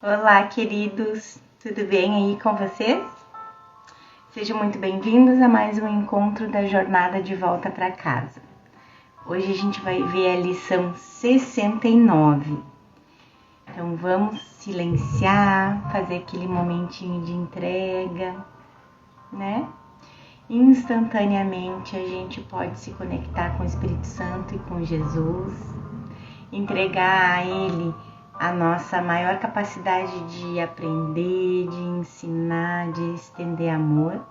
Olá, queridos! Tudo bem aí com vocês? Sejam muito bem-vindos a mais um encontro da jornada de volta para casa. Hoje a gente vai ver a lição 69. Então vamos silenciar, fazer aquele momentinho de entrega, né? Instantaneamente a gente pode se conectar com o Espírito Santo e com Jesus, entregar a Ele a nossa maior capacidade de aprender, de ensinar, de estender amor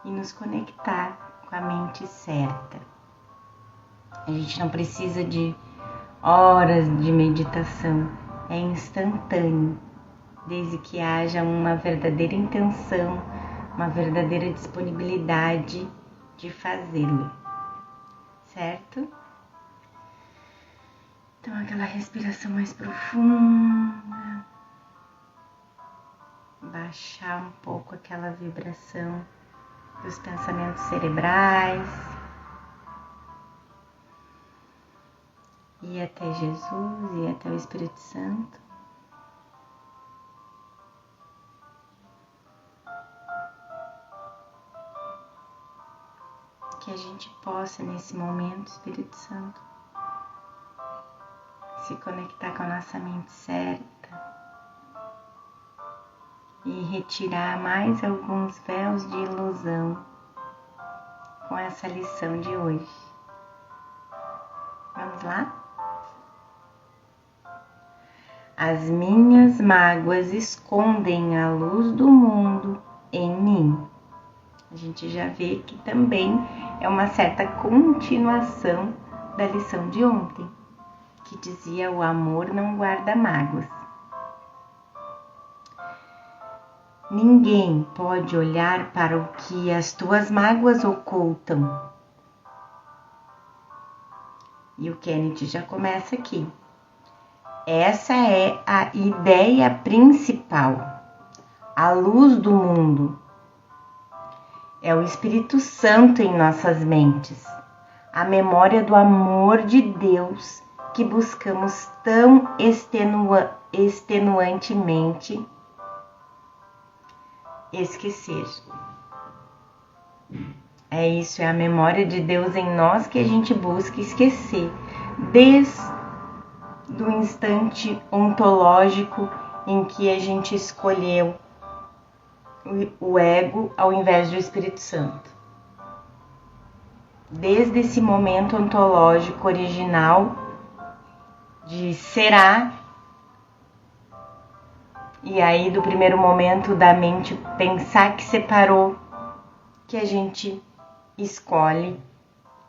e nos conectar com a mente certa. A gente não precisa de horas de meditação, é instantâneo, desde que haja uma verdadeira intenção, uma verdadeira disponibilidade de fazê-lo, certo? Então, aquela respiração mais profunda, baixar um pouco aquela vibração dos pensamentos cerebrais, ir até Jesus, ir até o Espírito Santo. Que a gente possa, nesse momento, Espírito Santo, se conectar com a nossa mente certa e retirar mais alguns véus de ilusão com essa lição de hoje. Vamos lá? As minhas mágoas escondem a luz do mundo em mim. A gente já vê que também é uma certa continuação da lição de ontem, que dizia: o amor não guarda mágoas. Ninguém pode olhar para o que as tuas mágoas ocultam. E o Kennedy já começa aqui. Essa é a ideia principal. A luz do mundo é o Espírito Santo em nossas mentes, a memória do amor de Deus que buscamos tão extenuantemente esquecer. É isso, é a memória de Deus em nós que a gente busca esquecer, desde o instante ontológico em que a gente escolheu o ego ao invés do Espírito Santo. Desde esse momento ontológico original de será, e aí do primeiro momento da mente pensar que separou, que a gente escolhe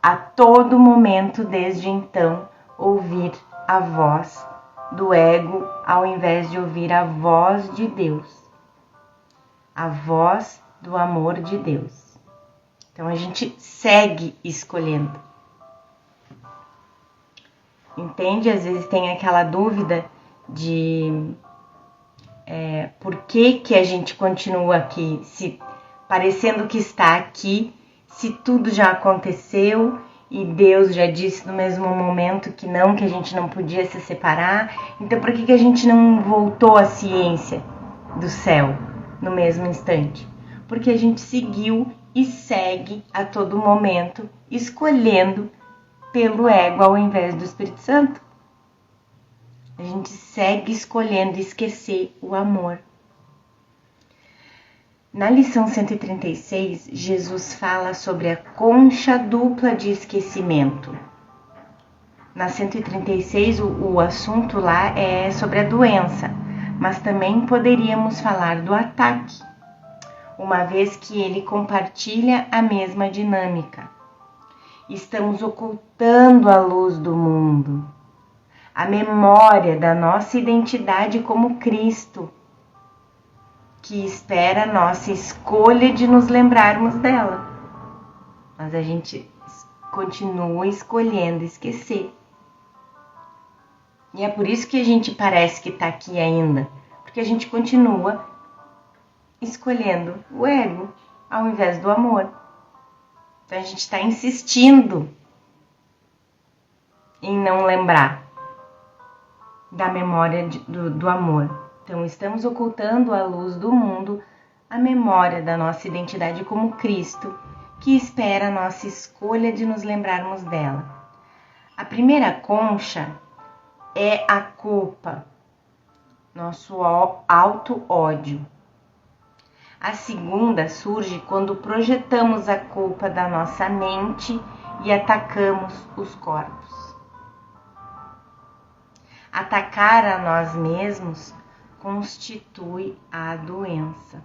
a todo momento desde então ouvir a voz do ego ao invés de ouvir a voz de Deus, a voz do amor de Deus. Então a gente segue escolhendo. Entende? Às vezes tem aquela dúvida de por que a gente continua aqui, se parecendo que está aqui, se tudo já aconteceu e Deus já disse no mesmo momento que não, que a gente não podia se separar. Então por que a gente não voltou à ciência do céu no mesmo instante? Porque a gente seguiu e segue a todo momento escolhendo pelo ego ao invés do Espírito Santo. A gente segue escolhendo esquecer o amor. Na lição 136, Jesus fala sobre a concha dupla de esquecimento. Na 136, o assunto lá é sobre a doença, mas também poderíamos falar do ataque, uma vez que ele compartilha a mesma dinâmica. Estamos ocultando a luz do mundo, a memória da nossa identidade como Cristo, que espera a nossa escolha de nos lembrarmos dela. Mas a gente continua escolhendo esquecer. E é por isso que a gente parece que está aqui ainda, porque a gente continua escolhendo o ego ao invés do amor. Então a gente está insistindo em não lembrar. da memória do amor. Então, estamos ocultando à luz do mundo a memória da nossa identidade como Cristo, que espera a nossa escolha de nos lembrarmos dela. A primeira concha é a culpa, nosso auto-ódio. A segunda surge quando projetamos a culpa da nossa mente e atacamos os corpos. Atacar a nós mesmos constitui a doença.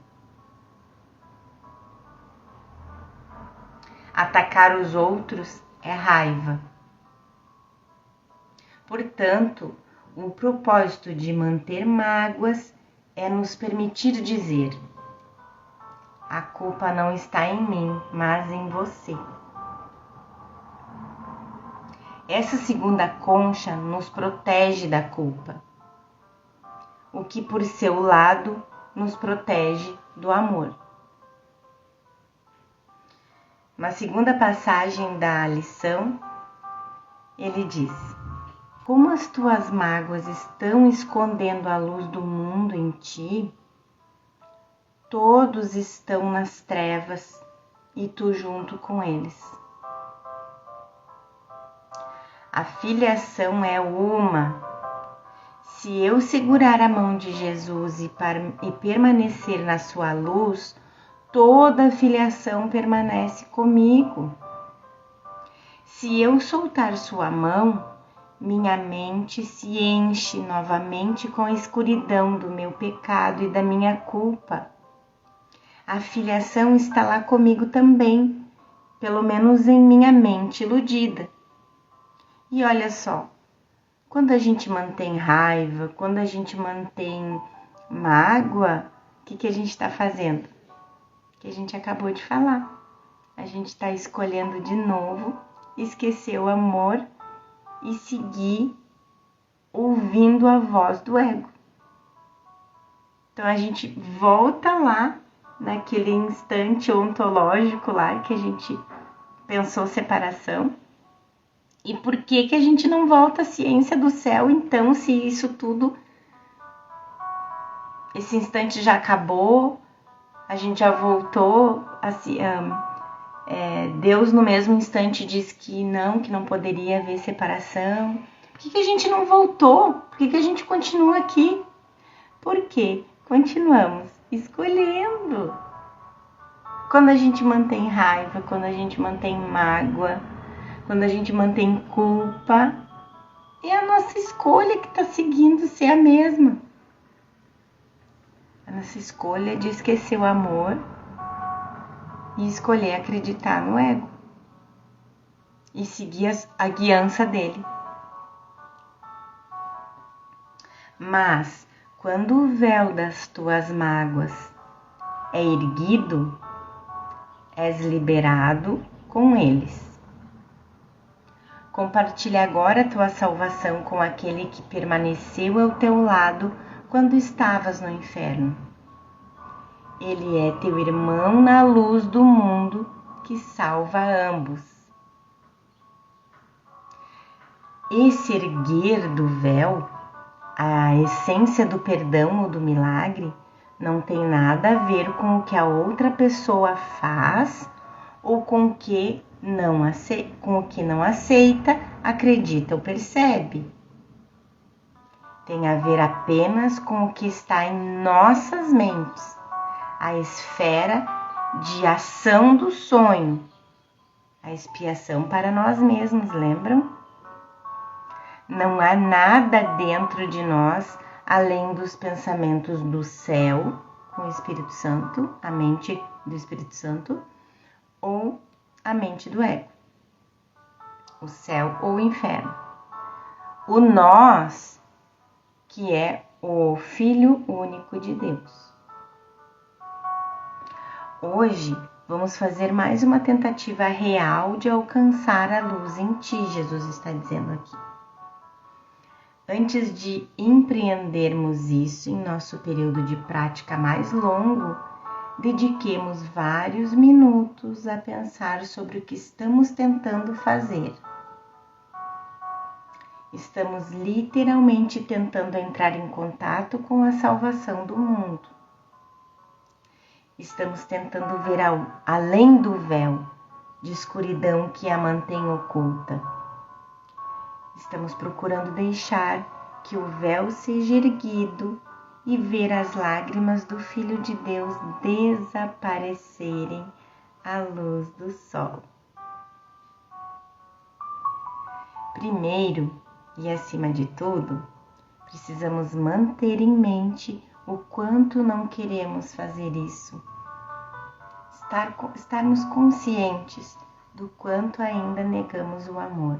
Atacar os outros é raiva. Portanto, o propósito de manter mágoas é nos permitir dizer: a culpa não está em mim, mas em você. Essa segunda concha nos protege da culpa, o que por seu lado nos protege do amor. Na segunda passagem da lição, ele diz: como as tuas mágoas estão escondendo a luz do mundo em ti, todos estão nas trevas e tu junto com eles. A filiação é uma. Se eu segurar a mão de Jesus e permanecer na sua luz, toda a filiação permanece comigo. Se eu soltar sua mão, minha mente se enche novamente com a escuridão do meu pecado e da minha culpa. A filiação está lá comigo também, pelo menos em minha mente iludida. E olha só, quando a gente mantém raiva, quando a gente mantém mágoa, o que a gente está fazendo? O que a gente acabou de falar. A gente está escolhendo de novo esquecer o amor e seguir ouvindo a voz do ego. Então a gente volta lá naquele instante ontológico lá que a gente pensou separação. E por que a gente não volta à ciência do céu, então, se isso tudo, esse instante já acabou, a gente já voltou, Deus no mesmo instante diz que não poderia haver separação. Por que a gente não voltou? Por que a gente continua aqui? Por quê? Continuamos escolhendo. Quando a gente mantém raiva, quando a gente mantém mágoa, quando a gente mantém culpa, é a nossa escolha que está seguindo ser a mesma. A nossa escolha de esquecer o amor e escolher acreditar no ego e seguir a guiança dele. Mas, quando o véu das tuas mágoas é erguido, és liberado com eles. Compartilha agora a tua salvação com aquele que permaneceu ao teu lado quando estavas no inferno. Ele é teu irmão na luz do mundo que salva ambos. Esse erguer do véu, a essência do perdão ou do milagre, não tem nada a ver com o que a outra pessoa faz ou com o que não aceita, acredita ou percebe. Tem a ver apenas com o que está em nossas mentes, a esfera de ação do sonho, a expiação para nós mesmos, lembram? Não há nada dentro de nós além dos pensamentos do céu, com o Espírito Santo, a mente do Espírito Santo, ou a mente do ego, o céu ou o inferno. O nós, que é o Filho único de Deus. Hoje vamos fazer mais uma tentativa real de alcançar a luz em ti, Jesus está dizendo aqui. Antes de empreendermos isso em nosso período de prática mais longo, dediquemos vários minutos a pensar sobre o que estamos tentando fazer. Estamos literalmente tentando entrar em contato com a salvação do mundo. Estamos tentando ver além do véu de escuridão que a mantém oculta. Estamos procurando deixar que o véu seja erguido e ver as lágrimas do Filho de Deus desaparecerem à luz do sol. Primeiro, e acima de tudo, precisamos manter em mente o quanto não queremos fazer isso. Estarmos conscientes do quanto ainda negamos o amor.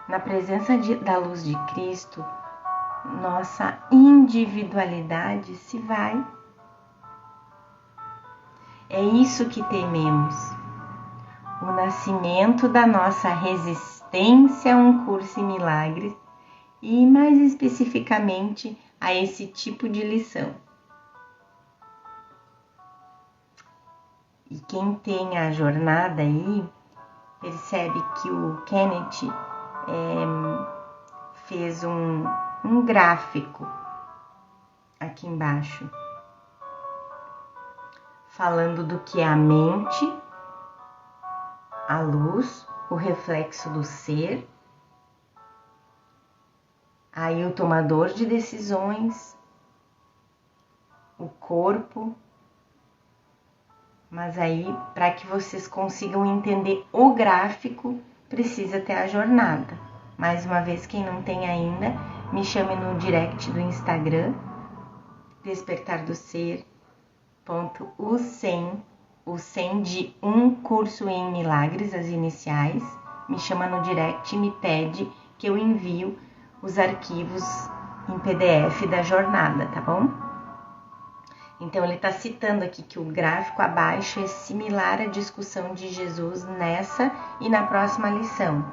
Na presença da luz de Cristo, nossa individualidade se vai. É isso que tememos. O nascimento da nossa resistência a um curso em milagres e, mais especificamente, a esse tipo de lição. E quem tem a jornada aí, percebe que o Kenneth fez um gráfico aqui embaixo, falando do que é a mente, a luz, o reflexo do ser, aí o tomador de decisões, o corpo. Mas aí, para que vocês consigam entender o gráfico, precisa ter a jornada. Mais uma vez, quem não tem ainda, me chame no direct do Instagram, despertardoser.ucem, o 100 de um curso em milagres, as iniciais. Me chama no direct e me pede que eu envio os arquivos em PDF da jornada, tá bom? Então, ele está citando aqui que o gráfico abaixo é similar à discussão de Jesus nessa e na próxima lição.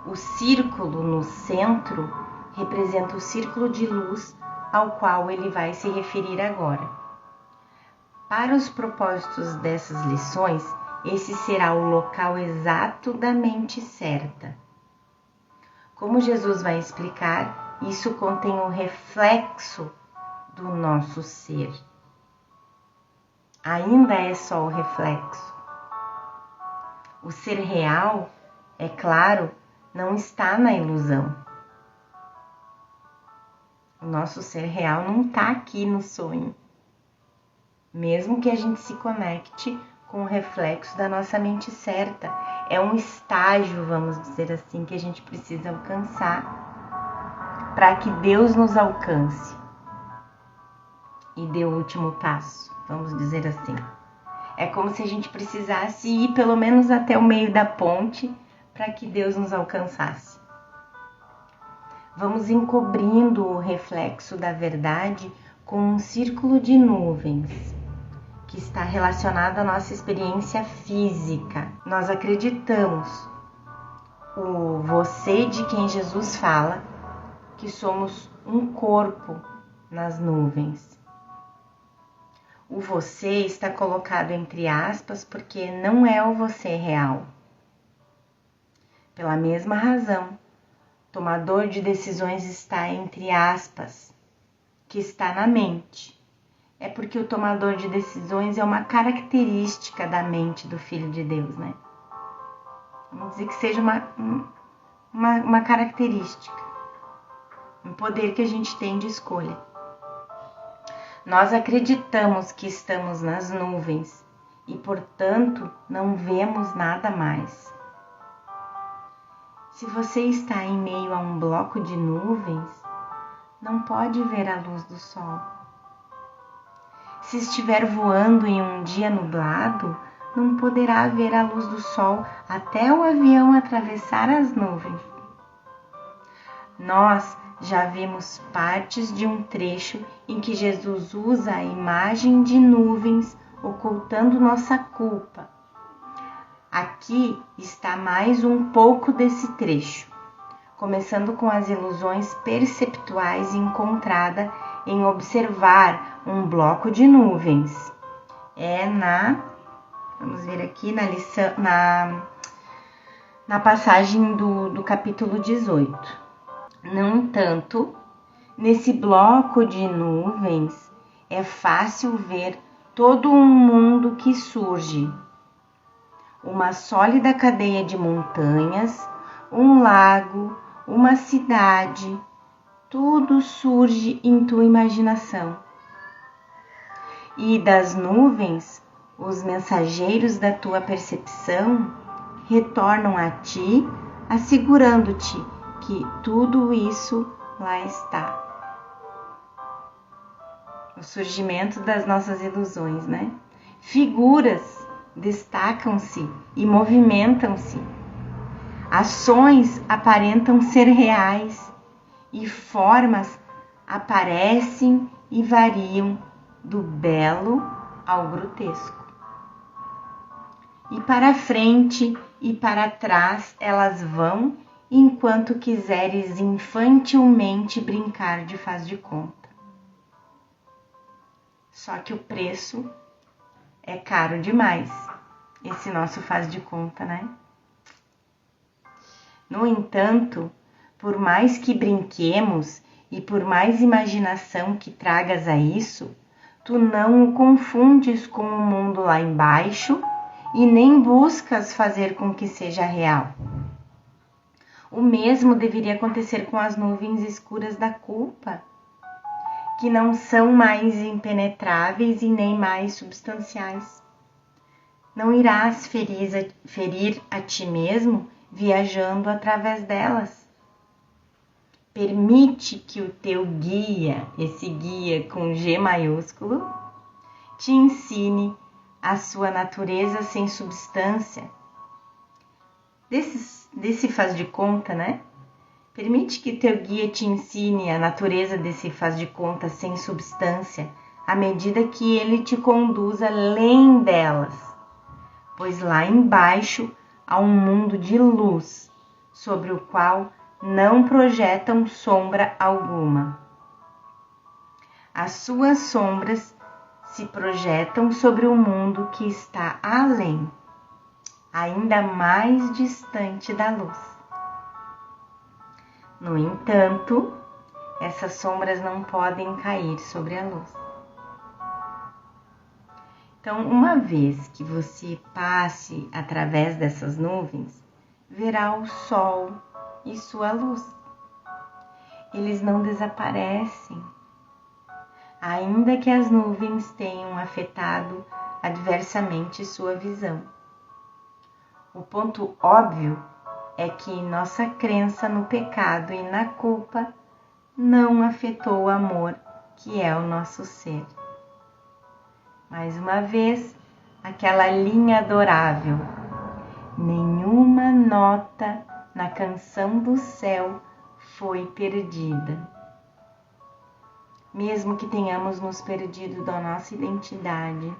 O círculo no centro representa o círculo de luz ao qual ele vai se referir agora. Para os propósitos dessas lições, esse será o local exato da mente certa. Como Jesus vai explicar, isso contém o reflexo do nosso ser. Ainda é só o reflexo. O ser real, é claro, não está na ilusão. O nosso ser real não está aqui no sonho. Mesmo que a gente se conecte com o reflexo da nossa mente certa. É um estágio, vamos dizer assim, que a gente precisa alcançar para que Deus nos alcance e dê o último passo. Vamos dizer assim. É como se a gente precisasse ir pelo menos até o meio da ponte para que Deus nos alcançasse. Vamos encobrindo o reflexo da verdade com um círculo de nuvens que está relacionado à nossa experiência física. Nós acreditamos, o você de quem Jesus fala, que somos um corpo nas nuvens. O você está colocado entre aspas porque não é o você real. Pela mesma razão, tomador de decisões está entre aspas, que está na mente. É porque o tomador de decisões é uma característica da mente do Filho de Deus, né? Vamos dizer que seja uma característica, um poder que a gente tem de escolha. Nós acreditamos que estamos nas nuvens e, portanto, não vemos nada mais. Se você está em meio a um bloco de nuvens, não pode ver a luz do sol. Se estiver voando em um dia nublado, não poderá ver a luz do sol até o avião atravessar as nuvens. Nós já vimos partes de um trecho em que Jesus usa a imagem de nuvens ocultando nossa culpa. Aqui está mais um pouco desse trecho, começando com as ilusões perceptuais encontradas em observar um bloco de nuvens. Vamos ver aqui na lição, na passagem do capítulo 18. No entanto, nesse bloco de nuvens é fácil ver todo um mundo que surge. Uma sólida cadeia de montanhas, um lago, uma cidade, tudo surge em tua imaginação. E das nuvens, os mensageiros da tua percepção retornam a ti, assegurando-te que tudo isso lá está. O surgimento das nossas ilusões, né? Figuras destacam-se e movimentam-se. Ações aparentam ser reais e formas aparecem e variam do belo ao grotesco. E para frente e para trás elas vão, enquanto quiseres infantilmente brincar de faz de conta. Só que o preço é caro demais, esse nosso faz de conta, né? No entanto, por mais que brinquemos e por mais imaginação que tragas a isso, tu não o confundes com o mundo lá embaixo e nem buscas fazer com que seja real. O mesmo deveria acontecer com as nuvens escuras da culpa, que não são mais impenetráveis e nem mais substanciais. Não irás ferir a ti mesmo viajando através delas. Permite que o teu guia, esse guia com G maiúsculo, te ensine a sua natureza sem substância. Desse faz de conta, né? Permite que teu guia te ensine a natureza desse faz de conta sem substância, à medida que ele te conduz além delas, pois lá embaixo há um mundo de luz, sobre o qual não projetam sombra alguma. As suas sombras se projetam sobre o mundo que está além, ainda mais distante da luz. No entanto, essas sombras não podem cair sobre a luz. Então, uma vez que você passe através dessas nuvens, verá o sol e sua luz. Eles não desaparecem, ainda que as nuvens tenham afetado adversamente sua visão. O ponto óbvio é que nossa crença no pecado e na culpa não afetou o amor que é o nosso ser. Mais uma vez, aquela linha adorável. Nenhuma nota na canção do céu foi perdida. Mesmo que tenhamos nos perdido da nossa identidade,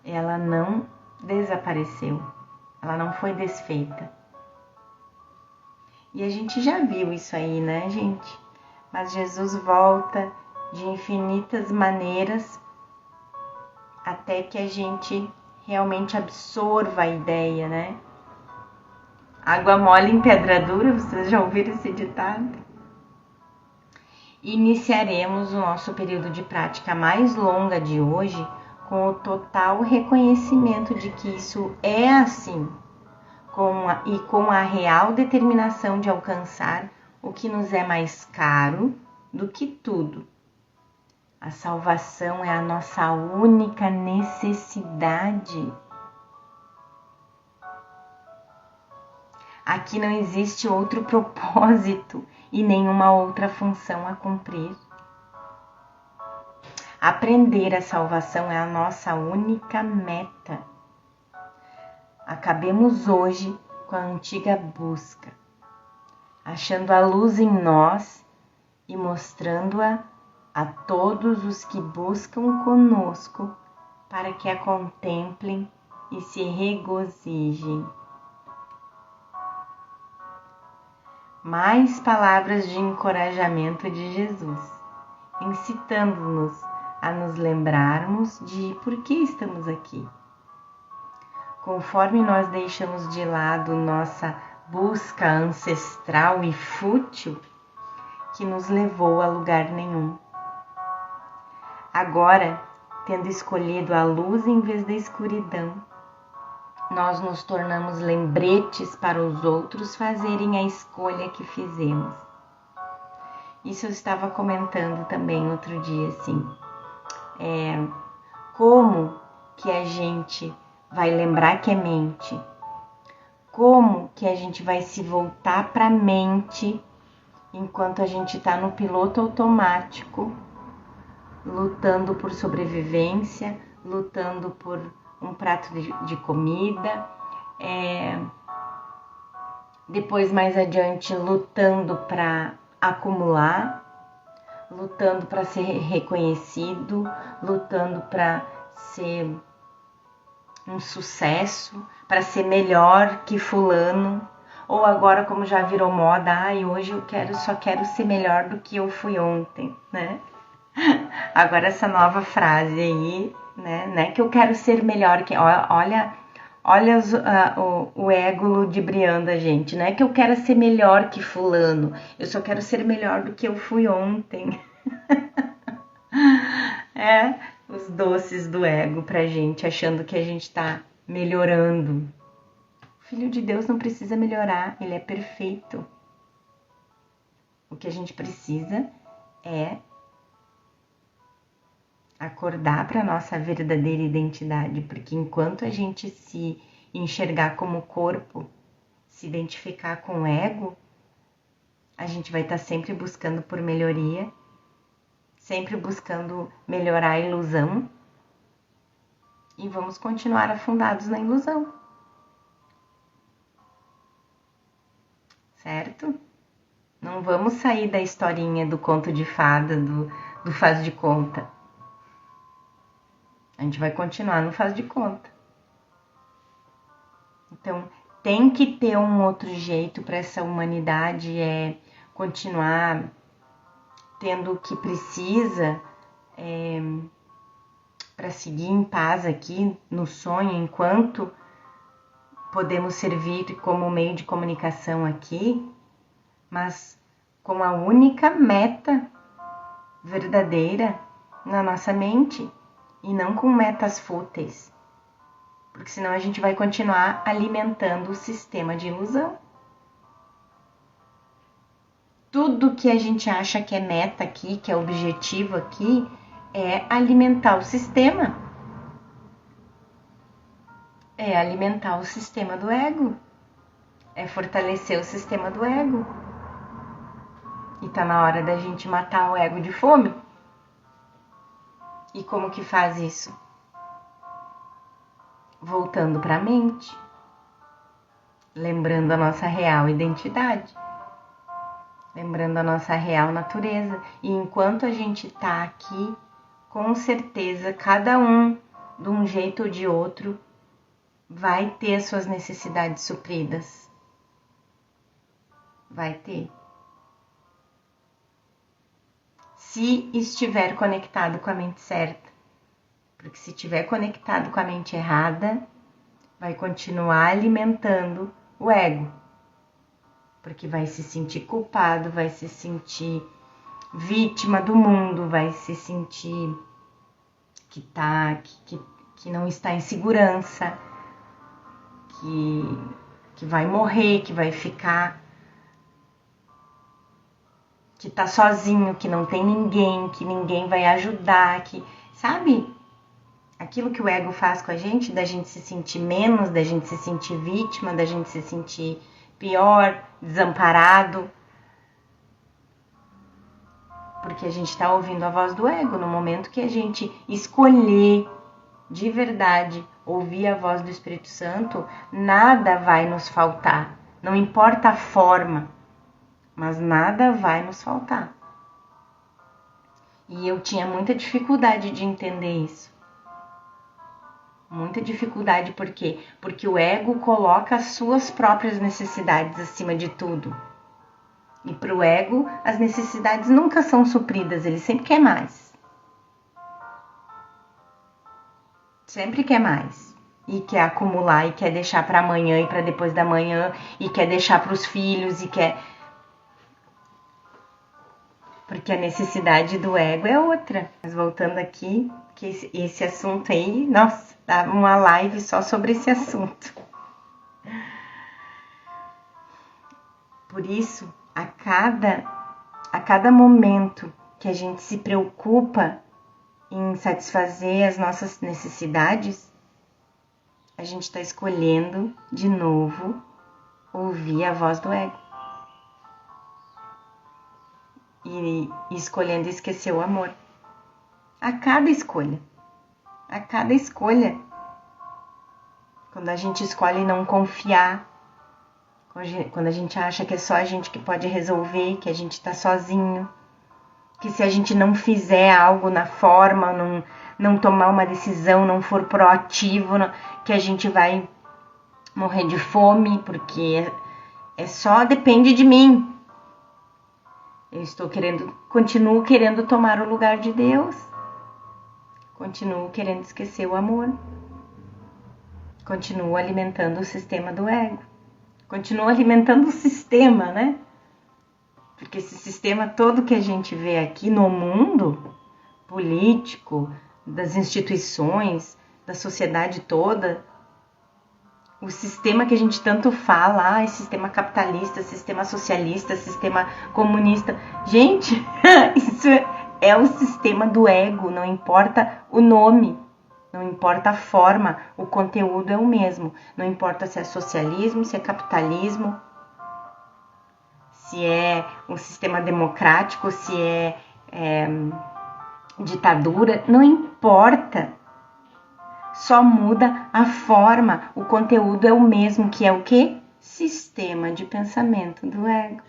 ela não desapareceu, ela não foi desfeita. E a gente já viu isso aí, né, gente? Mas Jesus volta de infinitas maneiras até que a gente realmente absorva a ideia, né? Água mole em pedra dura, vocês já ouviram esse ditado? Iniciaremos o nosso período de prática mais longa de hoje com o total reconhecimento de que isso é assim, e com a real determinação de alcançar o que nos é mais caro do que tudo. A salvação é a nossa única necessidade. Aqui não existe outro propósito e nenhuma outra função a cumprir. Aprender a salvação é a nossa única meta. Acabemos hoje com a antiga busca, achando a luz em nós e mostrando-a a todos os que buscam conosco para que a contemplem e se regozijem. Mais palavras de encorajamento de Jesus, incitando-nos a nos lembrarmos de por que estamos aqui. conforme nós deixamos de lado nossa busca ancestral e fútil, que nos levou a lugar nenhum. Agora, tendo escolhido a luz em vez da escuridão, nós nos tornamos lembretes para os outros fazerem a escolha que fizemos. Isso eu estava comentando também outro dia, assim. Como que a gente vai lembrar que é mente? Como que a gente vai se voltar para a mente enquanto a gente está no piloto automático, lutando por sobrevivência, lutando por um prato de comida, depois mais adiante lutando para acumular, lutando para ser reconhecido, lutando para ser um sucesso, para ser melhor que fulano, ou agora como já virou moda, hoje só quero ser melhor do que eu fui ontem, né? Agora essa nova frase aí, né? Não é que eu quero ser melhor que... Olha o ego ludibriando a gente. Não é que eu quero ser melhor que fulano. Eu só quero ser melhor do que eu fui ontem. Os doces do ego pra gente, achando que a gente tá melhorando. O Filho de Deus não precisa melhorar, ele é perfeito. O que a gente precisa é acordar para nossa verdadeira identidade, porque enquanto a gente se enxergar como corpo, se identificar com o ego, a gente vai estar sempre buscando por melhoria, sempre buscando melhorar a ilusão, e vamos continuar afundados na ilusão. Certo? Não vamos sair da historinha do conto de fada, do faz de conta. A gente vai continuar no faz de conta. Então, tem que ter um outro jeito para essa humanidade continuar tendo o que precisa para seguir em paz aqui no sonho, enquanto podemos servir como meio de comunicação aqui, mas com a única meta verdadeira na nossa mente e não com metas fúteis, porque senão a gente vai continuar alimentando o sistema de ilusão. Tudo que a gente acha que é meta aqui, que é objetivo aqui, é alimentar o sistema. É alimentar o sistema do ego. É fortalecer o sistema do ego. E tá na hora da gente matar o ego de fome. E como que faz isso? Voltando para a mente. Lembrando a nossa real identidade. Lembrando a nossa real natureza. E enquanto a gente tá aqui, com certeza, cada um, de um jeito ou de outro, vai ter as suas necessidades supridas. Vai ter. Se estiver conectado com a mente certa. Porque se estiver conectado com a mente errada, vai continuar alimentando o ego. Porque vai se sentir culpado, vai se sentir vítima do mundo, vai se sentir que não está em segurança, que vai morrer, que vai ficar, que tá sozinho, que não tem ninguém, que ninguém vai ajudar, sabe? Aquilo que o ego faz com a gente, da gente se sentir menos, da gente se sentir vítima, da gente se sentir pior, desamparado. Porque a gente está ouvindo a voz do ego. No momento que a gente escolher de verdade ouvir a voz do Espírito Santo, nada vai nos faltar. Não importa a forma, mas nada vai nos faltar. E eu tinha muita dificuldade de entender isso. Muita dificuldade, por quê? Porque o ego coloca as suas próprias necessidades acima de tudo. E para o ego, as necessidades nunca são supridas, ele sempre quer mais. Sempre quer mais. e quer acumular e quer deixar para amanhã e para depois da manhã e quer deixar para os filhos e quer... Porque a necessidade do ego é outra. Mas voltando aqui, que esse assunto aí, nossa, dá uma live só sobre esse assunto. Por isso, a cada momento que a gente se preocupa em satisfazer as nossas necessidades, a gente está escolhendo de novo ouvir a voz do ego. E escolhendo esquecer o amor. A cada escolha. Quando a gente escolhe não confiar, quando a gente acha que é só a gente que pode resolver, que a gente está sozinho, que se a gente não fizer algo na forma, não tomar uma decisão, não for proativo, que a gente vai morrer de fome, porque só depende de mim. Eu continuo querendo tomar o lugar de Deus. Continuo querendo esquecer o amor. Continuo alimentando o sistema do ego. Continuo alimentando o sistema, né? Porque esse sistema todo que a gente vê aqui no mundo, político, das instituições, da sociedade toda, o sistema que a gente tanto fala, sistema capitalista, sistema socialista, sistema comunista. Gente, isso é o sistema do ego, não importa o nome, não importa a forma, o conteúdo é o mesmo. Não importa se é socialismo, se é capitalismo, se é um sistema democrático, se é ditadura, não importa. Só muda a forma, o conteúdo é o mesmo, que é o quê? Sistema de pensamento do ego.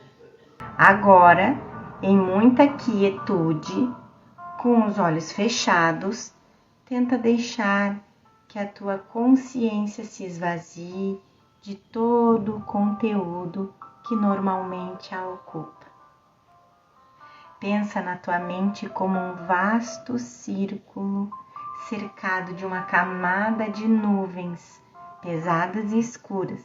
Agora, em muita quietude, com os olhos fechados, tenta deixar que a tua consciência se esvazie de todo o conteúdo que normalmente a ocupa. Pensa na tua mente como um vasto círculo cercado de uma camada de nuvens pesadas e escuras.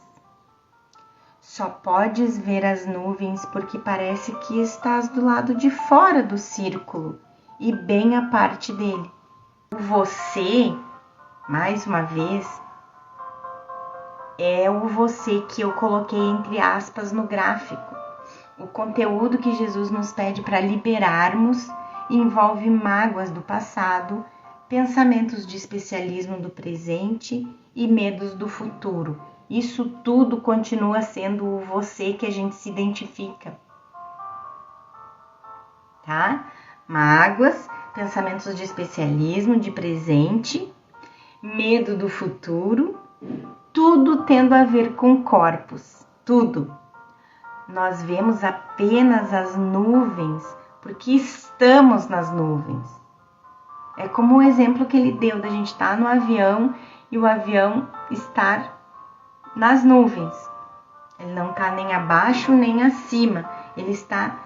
Só podes ver as nuvens porque parece que estás do lado de fora do círculo e bem à parte dele. O você, mais uma vez, é o você que eu coloquei entre aspas no gráfico. O conteúdo que Jesus nos pede para liberarmos envolve mágoas do passado, pensamentos de especialismo do presente e medos do futuro. Isso tudo continua sendo o você que a gente se identifica, tá? Mágoas, pensamentos de especialismo, de presente, medo do futuro, tudo tendo a ver com corpos, tudo. Nós vemos apenas as nuvens porque estamos nas nuvens. É como o exemplo que ele deu da gente estar no avião e o avião estar nas nuvens. Ele não está nem abaixo nem acima. Ele está,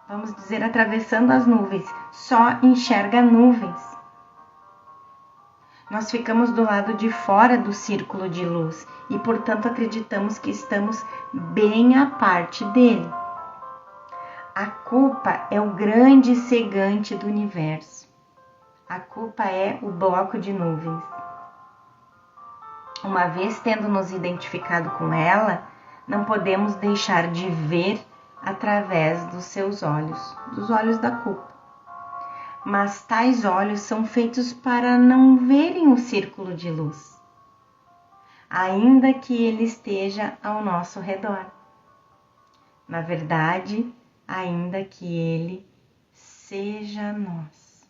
vamos dizer, atravessando as nuvens. Só enxerga nuvens. Nós ficamos do lado de fora do círculo de luz e, portanto, acreditamos que estamos bem à parte dele. A culpa é o grande cegante do universo. A culpa é o bloco de nuvens. Uma vez tendo nos identificado com ela, não podemos deixar de ver através dos seus olhos, dos olhos da culpa. Mas tais olhos são feitos para não verem o círculo de luz, ainda que ele esteja ao nosso redor. Na verdade, ainda que ele seja nós.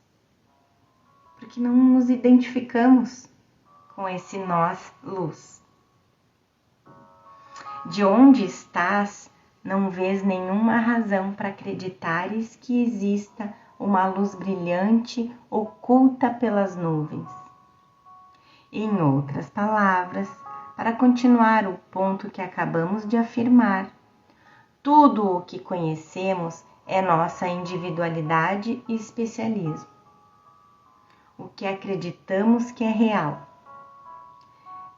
Porque não nos identificamos com esse nós luz. De onde estás, não vês nenhuma razão para acreditares que exista uma luz brilhante oculta pelas nuvens. Em outras palavras, para continuar o ponto que acabamos de afirmar, tudo o que conhecemos é nossa individualidade e especialismo. O que acreditamos que é real.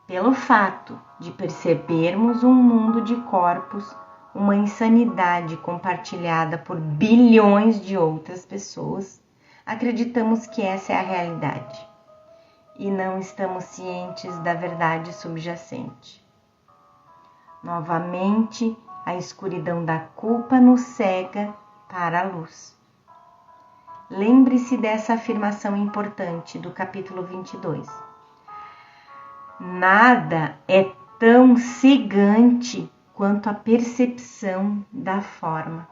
Pelo fato de percebermos um mundo de corpos, uma insanidade compartilhada por bilhões de outras pessoas, acreditamos que essa é a realidade e não estamos cientes da verdade subjacente. Novamente, a escuridão da culpa nos cega para a luz. Lembre-se dessa afirmação importante do capítulo 22. Nada é tão cegante quanto a percepção da forma.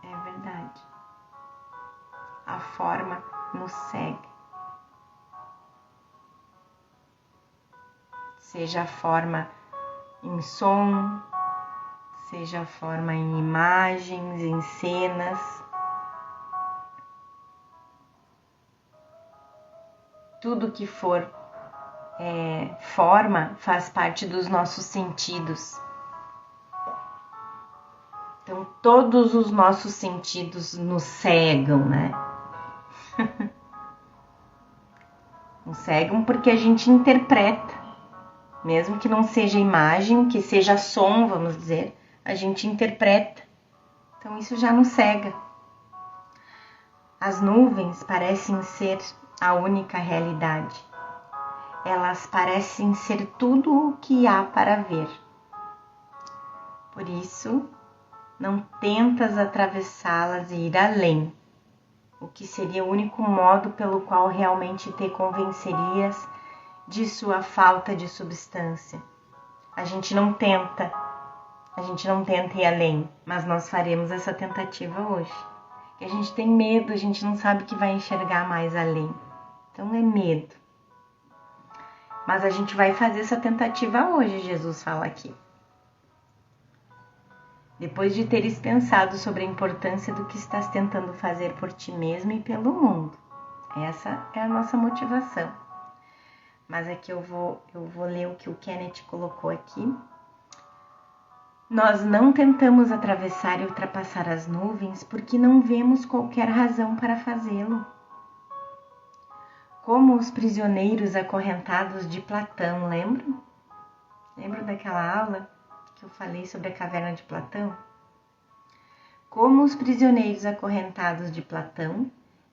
É verdade. A forma nos cega. Seja a forma em som, seja a forma em imagens, em cenas. Tudo que for forma faz parte dos nossos sentidos. Então, todos os nossos sentidos nos cegam, né? Nos cegam porque a gente interpreta. Mesmo que não seja imagem, que seja som, vamos dizer, a gente interpreta. Então, isso já nos cega. As nuvens parecem ser a única realidade. Elas parecem ser tudo o que há para ver. Por isso, não tentas atravessá-las e ir além, o que seria o único modo pelo qual realmente te convencerias de sua falta de substância. A gente não tenta ir além, mas nós faremos essa tentativa hoje. A gente tem medo, a gente não sabe que vai enxergar mais além. Então é medo. Mas a gente vai fazer essa tentativa hoje, Jesus fala aqui. Depois de teres pensado sobre a importância do que estás tentando fazer por ti mesmo e pelo mundo. Essa é a nossa motivação. Mas aqui eu vou ler o que o Kenneth colocou aqui. Nós não tentamos atravessar e ultrapassar as nuvens porque não vemos qualquer razão para fazê-lo. Como os prisioneiros acorrentados de Platão, lembram? Lembram daquela aula que eu falei sobre a caverna de Platão? Como os prisioneiros acorrentados de Platão,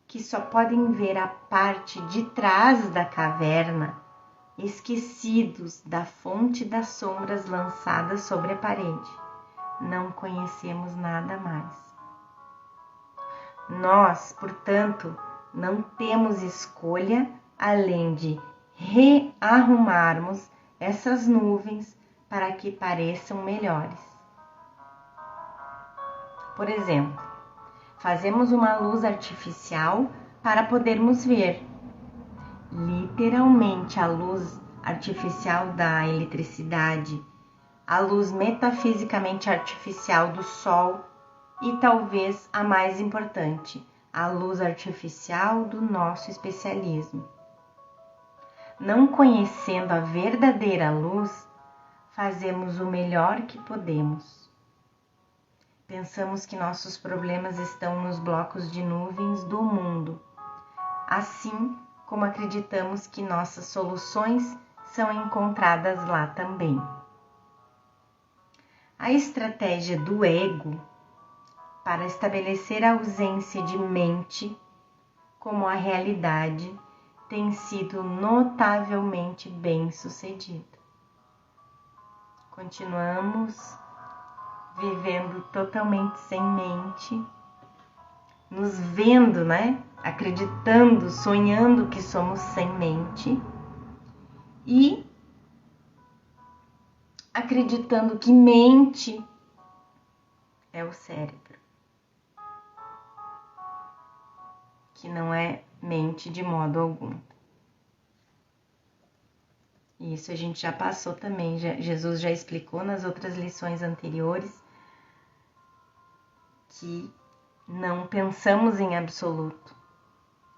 que só podem ver a parte de trás da caverna, esquecidos da fonte das sombras lançadas sobre a parede. Não conhecemos nada mais. Nós, portanto, não temos escolha além de rearrumarmos essas nuvens para que pareçam melhores. Por exemplo, fazemos uma luz artificial para podermos ver. Literalmente a luz artificial da eletricidade, a luz metafisicamente artificial do sol e talvez a mais importante, a luz artificial do nosso especialismo. Não conhecendo a verdadeira luz, fazemos o melhor que podemos. Pensamos que nossos problemas estão nos blocos de nuvens do mundo, assim como acreditamos que nossas soluções são encontradas lá também. A estratégia do ego para estabelecer a ausência de mente como a realidade tem sido notavelmente bem-sucedida. Continuamos vivendo totalmente sem mente, nos vendo, né? Acreditando, sonhando que somos sem mente e acreditando que mente é o cérebro, que não é mente de modo algum. Isso a gente já passou também, Jesus já explicou nas outras lições anteriores que não pensamos em absoluto.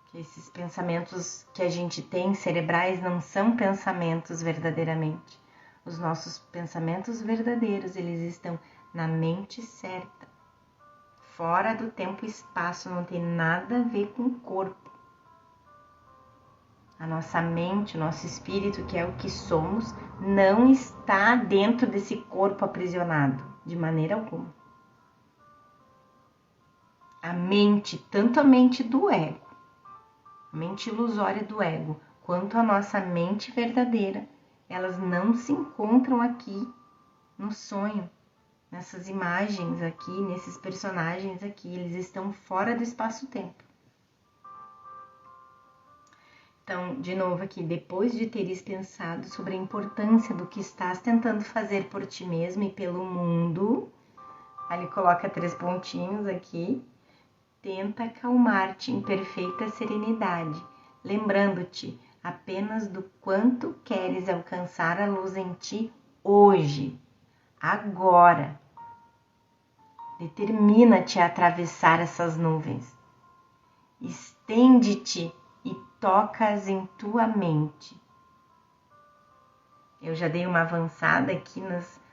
Que esses pensamentos que a gente tem cerebrais não são pensamentos verdadeiramente. Os nossos pensamentos verdadeiros, eles estão na mente certa. Fora do tempo e espaço, não tem nada a ver com o corpo. A nossa mente, o nosso espírito, que é o que somos, não está dentro desse corpo aprisionado, de maneira alguma. A mente, tanto a mente do ego, a mente ilusória do ego, quanto a nossa mente verdadeira, elas não se encontram aqui no sonho, nessas imagens aqui, nesses personagens aqui, eles estão fora do espaço-tempo. Então, de novo aqui, depois de teres pensado sobre a importância do que estás tentando fazer por ti mesmo e pelo mundo, aí ele coloca 3 pontinhos aqui, tenta acalmar-te em perfeita serenidade, lembrando-te apenas do quanto queres alcançar a luz em ti hoje, agora. Determina-te a atravessar essas nuvens. Estende-te e tocas em tua mente. Eu já dei uma avançada aqui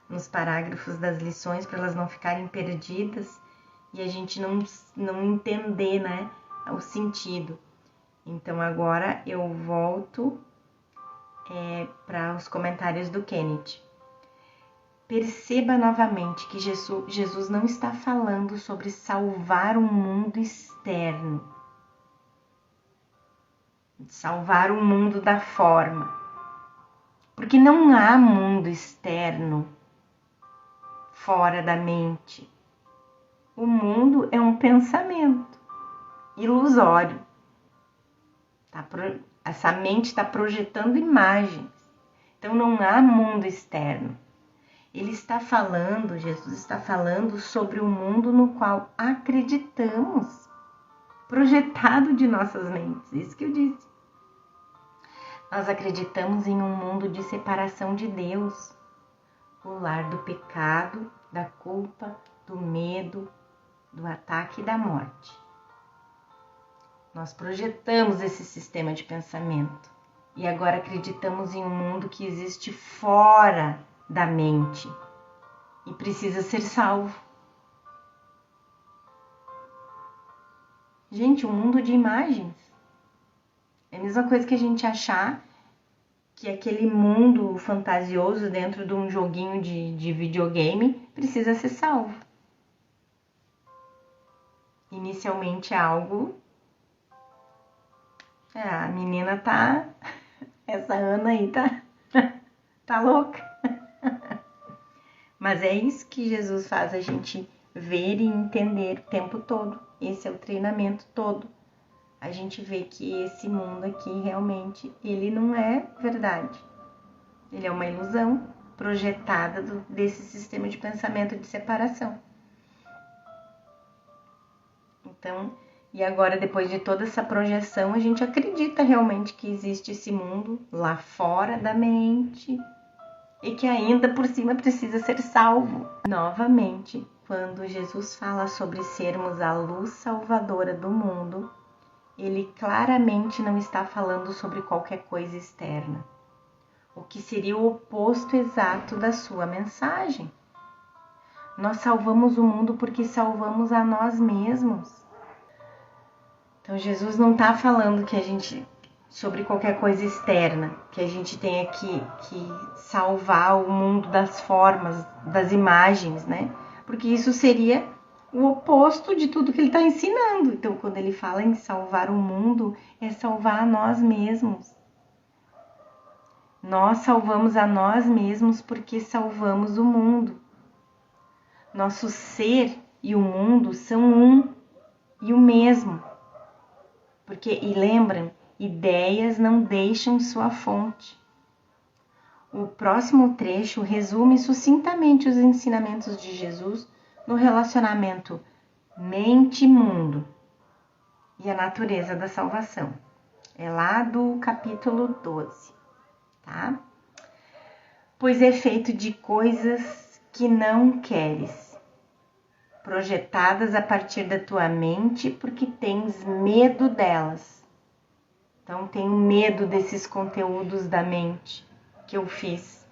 nos parágrafos das lições para elas não ficarem perdidas e a gente não entender, né, o sentido. Então agora eu volto para os comentários do Kenneth. Perceba novamente que Jesus não está falando sobre salvar um mundo externo, salvar o mundo da forma, porque não há mundo externo fora da mente. O mundo é um pensamento ilusório. Essa mente está projetando imagens, então não há mundo externo. Ele está falando, Jesus está falando sobre o mundo no qual acreditamos, projetado de nossas mentes, isso que eu disse. Nós acreditamos em um mundo de separação de Deus, o lar do pecado, da culpa, do medo, do ataque e da morte. Nós projetamos esse sistema de pensamento e agora acreditamos em um mundo que existe fora da mente e precisa ser salvo. Gente, um mundo de imagens. É a mesma coisa que a gente achar que aquele mundo fantasioso dentro de um joguinho de videogame precisa ser salvo. Inicialmente é algo... a menina tá... Essa Ana aí tá louca. Mas é isso que Jesus faz a gente ver e entender o tempo todo. Esse é o treinamento todo. A gente vê que esse mundo aqui realmente, ele não é verdade. Ele é uma ilusão projetada desse sistema de pensamento de separação. Então, e agora depois de toda essa projeção, a gente acredita realmente que existe esse mundo lá fora da mente e que ainda por cima precisa ser salvo. Novamente, quando Jesus fala sobre sermos a luz salvadora do mundo, ele claramente não está falando sobre qualquer coisa externa, o que seria o oposto exato da sua mensagem. Nós salvamos o mundo porque salvamos a nós mesmos. Então Jesus não está falando que a gente sobre qualquer coisa externa, que a gente tenha que salvar o mundo das formas, das imagens, né? Porque isso seria o oposto de tudo que ele está ensinando. Então, quando ele fala em salvar o mundo, é salvar a nós mesmos. Nós salvamos a nós mesmos porque salvamos o mundo. Nosso ser e o mundo são um e o mesmo. E lembram, ideias não deixam sua fonte. O próximo trecho resume sucintamente os ensinamentos de Jesus no relacionamento mente-mundo e a natureza da salvação. É lá do capítulo 12, tá? Pois é feito de coisas que não queres, projetadas a partir da tua mente porque tens medo delas. Então, tenho medo desses conteúdos da mente que eu fiz.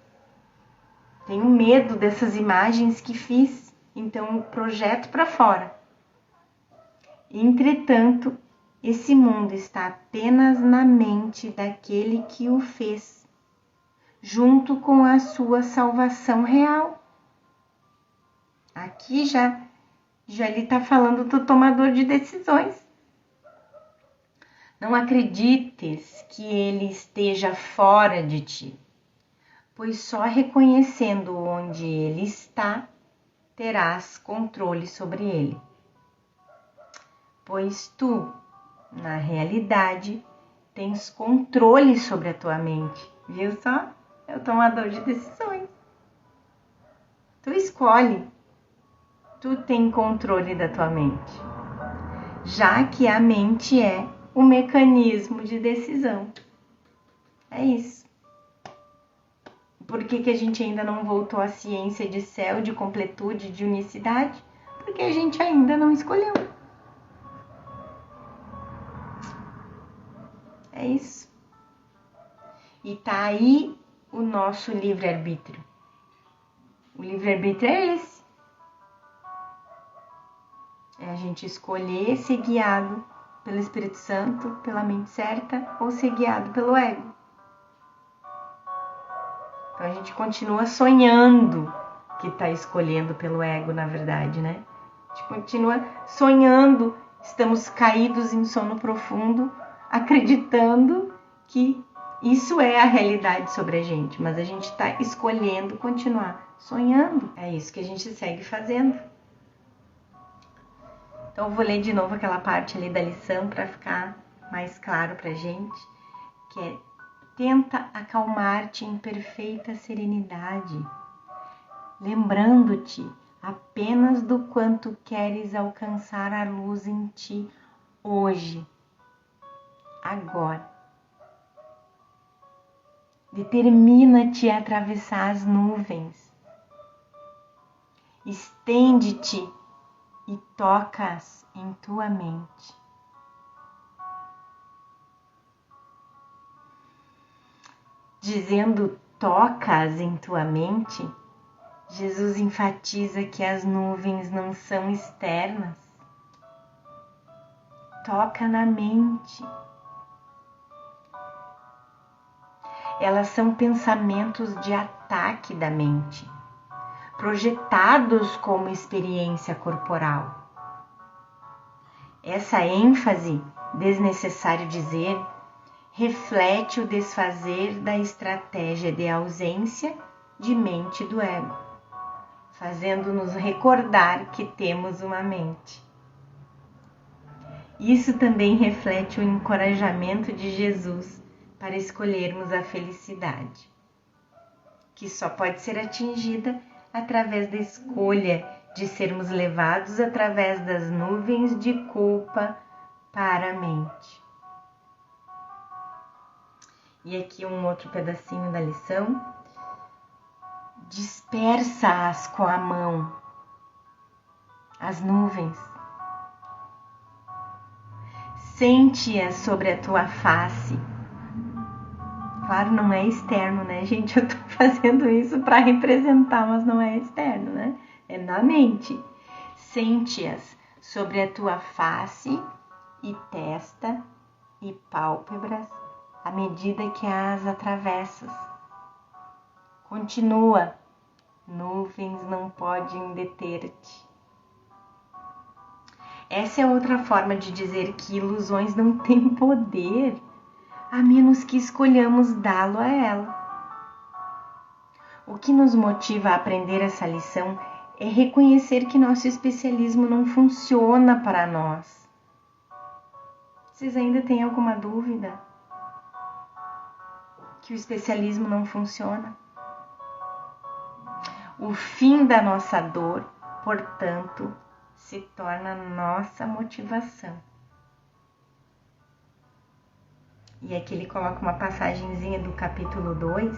Tenho medo dessas imagens que fiz, então eu projeto para fora. Entretanto, esse mundo está apenas na mente daquele que o fez, junto com a sua salvação real. Aqui já ele está falando do tomador de decisões. Não acredites que ele esteja fora de ti, pois só reconhecendo onde ele está, terás controle sobre ele. Pois tu, na realidade, tens controle sobre a tua mente. Viu só? É o tomador de decisões. Tu escolhe. Tu tem controle da tua mente. Já que a mente é o mecanismo de decisão. É isso. Por que a gente ainda não voltou à ciência de céu, de completude, de unicidade? Porque a gente ainda não escolheu. É isso. E tá aí o nosso livre-arbítrio. O livre-arbítrio é esse. É a gente escolher ser guiado pelo Espírito Santo, pela mente certa, ou ser guiado pelo ego. Então a gente continua sonhando que está escolhendo pelo ego, na verdade, né? A gente continua sonhando, estamos caídos em sono profundo, acreditando que isso é a realidade sobre a gente, mas a gente está escolhendo continuar sonhando. É isso que a gente segue fazendo. Então eu vou ler de novo aquela parte ali da lição para ficar mais claro pra gente, que é: tenta acalmar-te em perfeita serenidade, lembrando-te apenas do quanto queres alcançar a luz em ti hoje, agora. Determina-te a atravessar as nuvens, estende-te e tocas em tua mente. Dizendo tocas em tua mente, Jesus enfatiza que as nuvens não são externas. Toca na mente. Elas são pensamentos de ataque da mente, projetados como experiência corporal. Essa ênfase, desnecessário dizer, reflete o desfazer da estratégia de ausência de mente do ego, fazendo-nos recordar que temos uma mente. Isso também reflete o encorajamento de Jesus para escolhermos a felicidade, que só pode ser atingida através da escolha de sermos levados através das nuvens de culpa para a mente. E aqui um outro pedacinho da lição. Dispersa-as com a mão, as nuvens. Sente-as sobre a tua face. Claro, não é externo, né, gente? Eu tô fazendo isso para representar, mas não é externo, né? É na mente. Sente-as sobre a tua face e testa e pálpebras à medida que as atravessas. Continua. Nuvens não podem deter-te. Essa é outra forma de dizer que ilusões não têm poder, a menos que escolhamos dá-lo a ela. O que nos motiva a aprender essa lição é reconhecer que nosso especialismo não funciona para nós. Vocês ainda têm alguma dúvida? Que o especialismo não funciona? O fim da nossa dor, portanto, se torna nossa motivação. E aqui ele coloca uma passagenzinha do capítulo 2,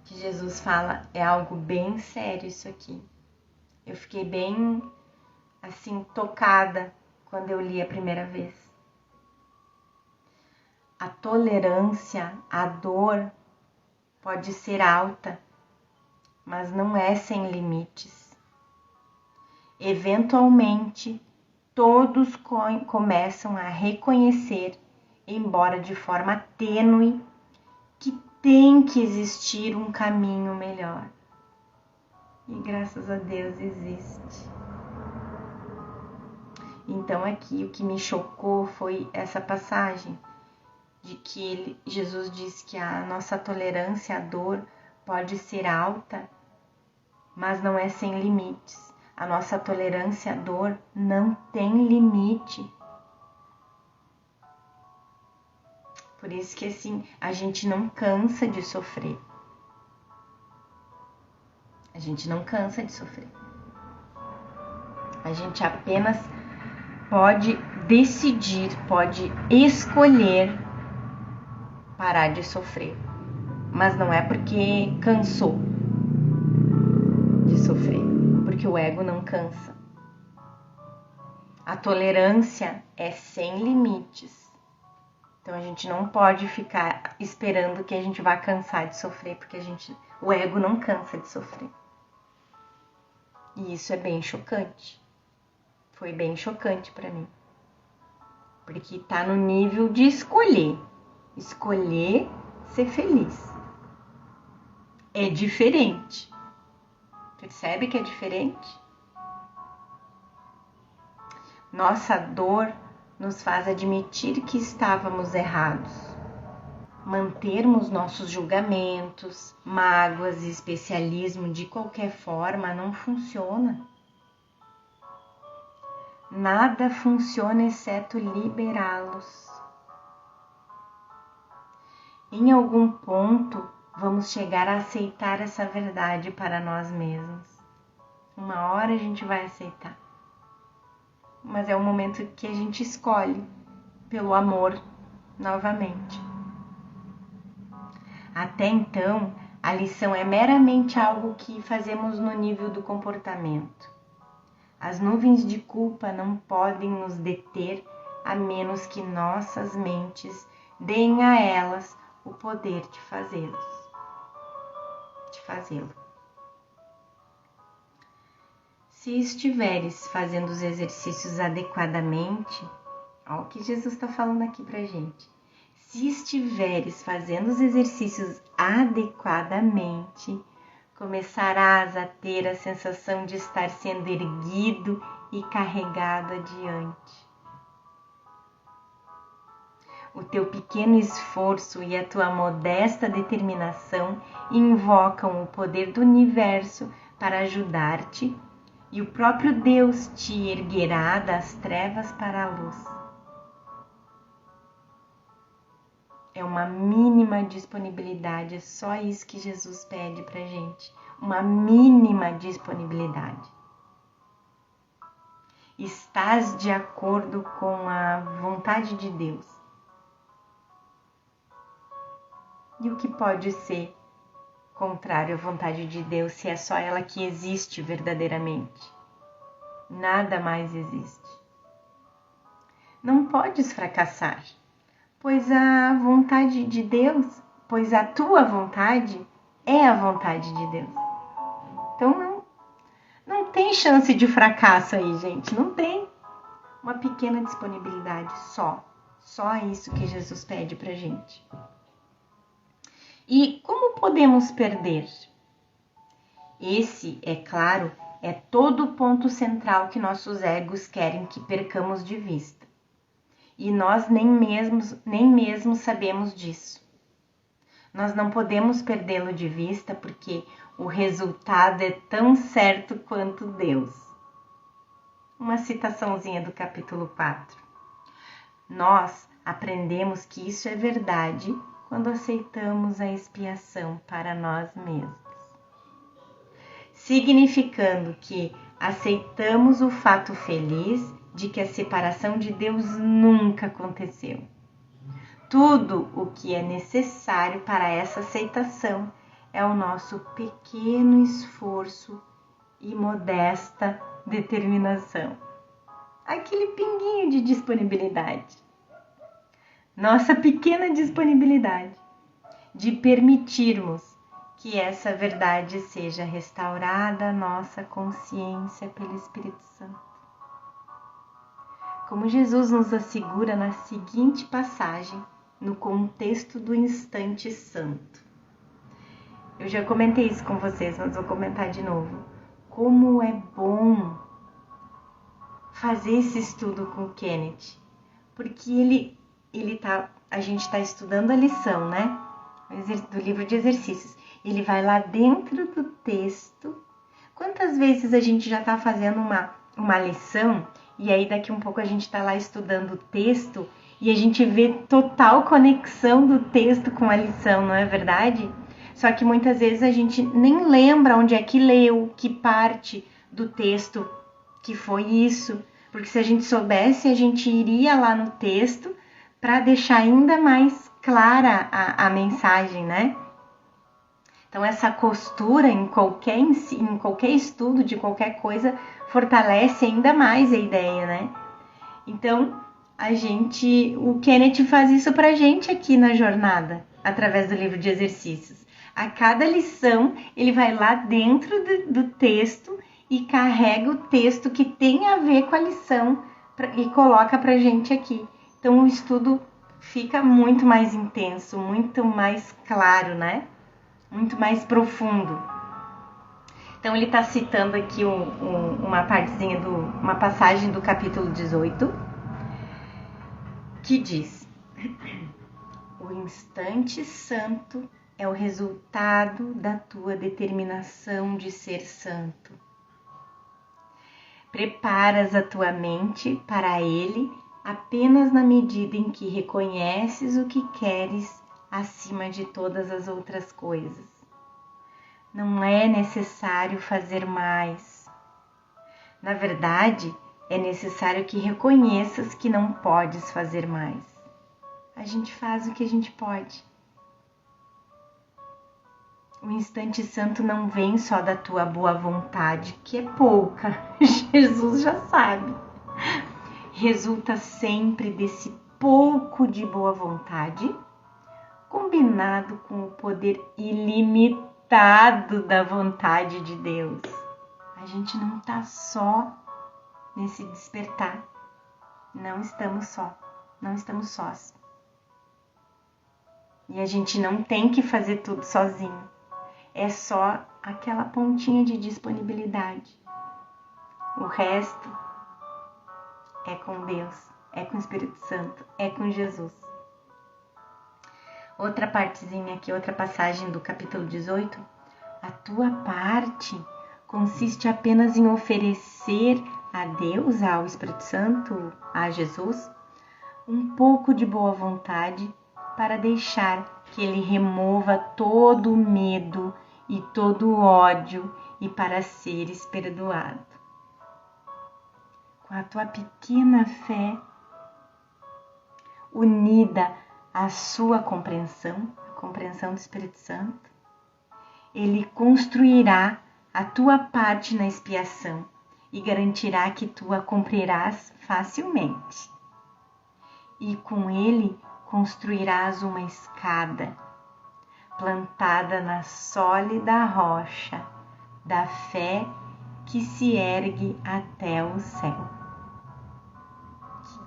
que Jesus fala, é algo bem sério isso aqui. Eu fiquei bem, assim, tocada quando eu li a primeira vez. A tolerância à dor pode ser alta, mas não é sem limites. Eventualmente, todos começam a reconhecer, embora de forma tênue, que tem que existir um caminho melhor. E graças a Deus existe. Então aqui o que me chocou foi essa passagem de que Jesus diz que a nossa tolerância à dor pode ser alta, mas não é sem limites. A nossa tolerância à dor não tem limite. Por isso que assim, a gente não cansa de sofrer. A gente não cansa de sofrer. A gente apenas pode decidir, pode escolher parar de sofrer. Mas não é porque cansou de sofrer, porque o ego não cansa. A tolerância é sem limites. Então a gente não pode ficar esperando que a gente vá cansar de sofrer, porque o ego não cansa de sofrer. E isso é bem chocante. Foi bem chocante para mim. Porque tá no nível de escolher ser feliz. É diferente. Percebe que é diferente? Nossa dor nos faz admitir que estávamos errados. Mantermos nossos julgamentos, mágoas e especialismo de qualquer forma não funciona. Nada funciona exceto liberá-los. Em algum ponto, vamos chegar a aceitar essa verdade para nós mesmos. Uma hora a gente vai aceitar. Mas é o momento que a gente escolhe pelo amor novamente. Até então, a lição é meramente algo que fazemos no nível do comportamento. As nuvens de culpa não podem nos deter a menos que nossas mentes deem a elas o poder de fazê-lo. Se estiveres fazendo os exercícios adequadamente, olha o que Jesus está falando aqui pra gente. Se estiveres fazendo os exercícios adequadamente, começarás a ter a sensação de estar sendo erguido e carregado adiante. O teu pequeno esforço e a tua modesta determinação invocam o poder do universo para ajudar-te, e o próprio Deus te erguerá das trevas para a luz. É uma mínima disponibilidade, é só isso que Jesus pede pra gente. Uma mínima disponibilidade. Estás de acordo com a vontade de Deus. E o que pode ser contrário à vontade de Deus se é só ela que existe verdadeiramente? Nada mais existe. Não podes fracassar, pois a vontade de Deus, pois a tua vontade é a vontade de Deus. Então não tem chance de fracasso aí, gente, não tem. Uma pequena disponibilidade só isso que Jesus pede pra gente. E como podemos perder? Esse, é claro, é todo o ponto central que nossos egos querem que percamos de vista. E nós nem mesmo sabemos disso. Nós não podemos perdê-lo de vista porque o resultado é tão certo quanto Deus. Uma citaçãozinha do capítulo 4. Nós aprendemos que isso é verdade quando aceitamos a expiação para nós mesmos, significando que aceitamos o fato feliz de que a separação de Deus nunca aconteceu. Tudo o que é necessário para essa aceitação é o nosso pequeno esforço e modesta determinação. Aquele pinguinho de disponibilidade. Nossa pequena disponibilidade de permitirmos que essa verdade seja restaurada à nossa consciência pelo Espírito Santo. como Jesus nos assegura na seguinte passagem, no contexto do instante santo. Eu já comentei isso com vocês, mas vou comentar de novo. Como é bom fazer esse estudo com o Kenneth, porque a gente está estudando a lição, né? Do livro de exercícios. Ele vai lá dentro do texto. Quantas vezes a gente já está fazendo uma lição e aí daqui um pouco a gente está lá estudando o texto e a gente vê total conexão do texto com a lição, não é verdade? Só que muitas vezes a gente nem lembra onde é que leu, que parte do texto que foi isso. Porque se a gente soubesse, a gente iria lá no texto para deixar ainda mais clara a mensagem, né? Então, essa costura em qualquer estudo de qualquer coisa fortalece ainda mais a ideia, né? Então, o Kenneth faz isso pra gente aqui na jornada, através do livro de exercícios. A cada lição, ele vai lá dentro do texto e carrega o texto que tem a ver com a lição e coloca pra gente aqui. Então, o estudo fica muito mais intenso, muito mais claro, né? Muito mais profundo. Então ele está citando aqui uma passagem do capítulo 18, que diz: o instante santo é o resultado da tua determinação de ser santo. Preparas a tua mente para ele apenas na medida em que reconheces o que queres acima de todas as outras coisas. Não é necessário fazer mais. Na verdade, é necessário que reconheças que não podes fazer mais. A gente faz o que a gente pode. O instante santo não vem só da tua boa vontade, que é pouca, Jesus já sabe. Resulta sempre desse pouco de boa vontade, combinado com o poder ilimitado da vontade de Deus. A gente não está só nesse despertar. Não estamos sós. E a gente não tem que fazer tudo sozinho. É só aquela pontinha de disponibilidade. O resto é com Deus, é com o Espírito Santo, é com Jesus. Outra partezinha aqui, outra passagem do capítulo 18. A tua parte consiste apenas em oferecer a Deus, ao Espírito Santo, a Jesus, um pouco de boa vontade para deixar que Ele remova todo o medo e todo o ódio e para seres perdoado. Com a tua pequena fé, unida à sua compreensão, a compreensão do Espírito Santo, Ele construirá a tua parte na expiação e garantirá que tu a cumprirás facilmente. E com Ele construirás uma escada plantada na sólida rocha da fé que se ergue até o céu.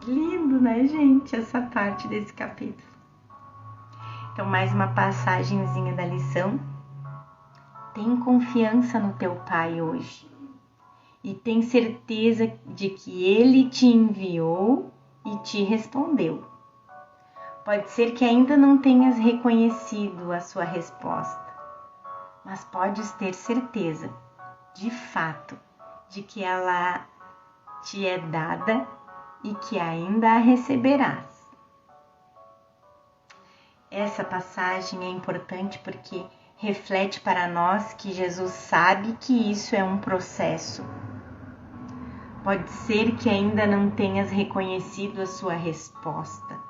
Que lindo, né, gente, essa parte desse capítulo. Então, mais uma passagenzinha da lição. Tem confiança no teu Pai hoje e tem certeza de que Ele te enviou e te respondeu. Pode ser que ainda não tenhas reconhecido a sua resposta, mas podes ter certeza, de fato, de que ela te é dada e que ainda a receberás. Essa passagem é importante porque reflete para nós que Jesus sabe que isso é um processo. Pode ser que ainda não tenhas reconhecido a sua resposta.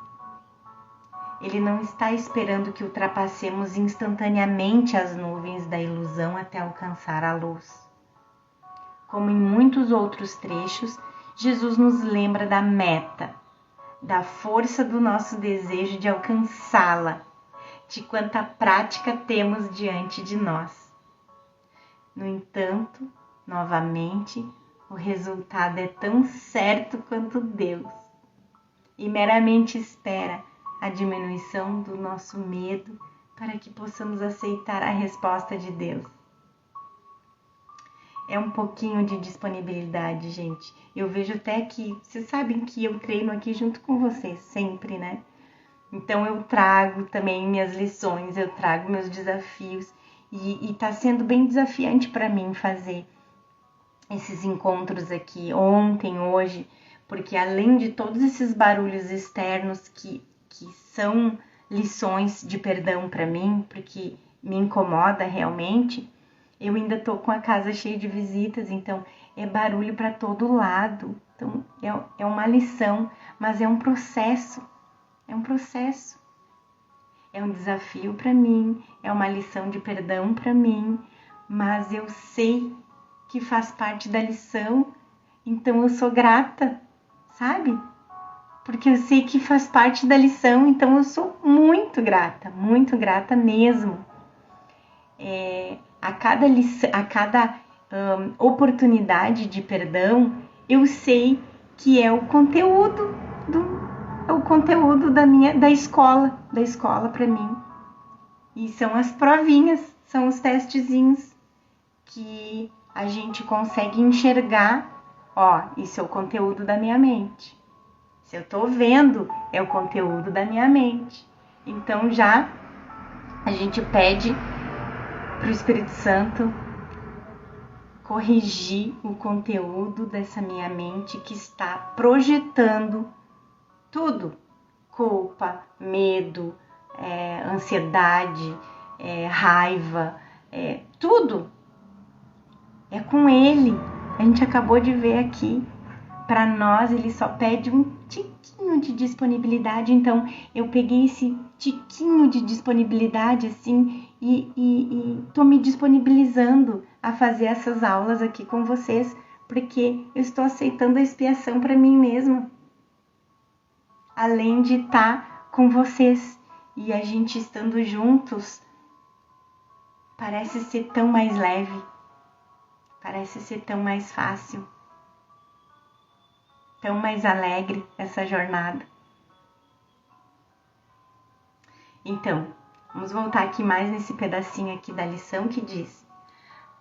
Ele não está esperando que ultrapassemos instantaneamente as nuvens da ilusão até alcançar a luz. Como em muitos outros trechos, Jesus nos lembra da meta, da força do nosso desejo de alcançá-la, de quanta prática temos diante de nós. No entanto, novamente, o resultado é tão certo quanto Deus e meramente espera a diminuição do nosso medo para que possamos aceitar a resposta de Deus. É um pouquinho de disponibilidade, gente. Eu vejo até que, vocês sabem que eu treino aqui junto com vocês, sempre, né? Então eu trago também minhas lições, eu trago meus desafios e tá sendo bem desafiante para mim fazer esses encontros aqui ontem, hoje, porque além de todos esses barulhos externos que são lições de perdão para mim, porque me incomoda realmente, eu ainda tô com a casa cheia de visitas, então é barulho para todo lado. Então é uma lição, mas é um processo. É um processo. É um desafio para mim, é uma lição de perdão para mim, mas eu sei que faz parte da lição, então eu sou grata, sabe? Porque eu sei que faz parte da lição, então eu sou muito grata mesmo. A cada lição, a cada oportunidade de perdão, eu sei que é o conteúdo da escola para mim. E são as provinhas, são os testezinhos que a gente consegue enxergar, isso é o conteúdo da minha mente. Se eu tô vendo, é o conteúdo da minha mente. Então já a gente pede pro Espírito Santo corrigir o conteúdo dessa minha mente que está projetando tudo, culpa, medo, ansiedade, raiva, tudo. É com ele. A gente acabou de ver aqui. Para nós, ele só pede um tiquinho de disponibilidade. Então, eu peguei esse tiquinho de disponibilidade assim e tô me disponibilizando a fazer essas aulas aqui com vocês, porque eu estou aceitando a expiação para mim mesma. Além de estar com vocês e a gente estando juntos, parece ser tão mais leve, parece ser tão mais fácil, tão mais alegre essa jornada. Então, vamos voltar aqui mais nesse pedacinho aqui da lição que diz: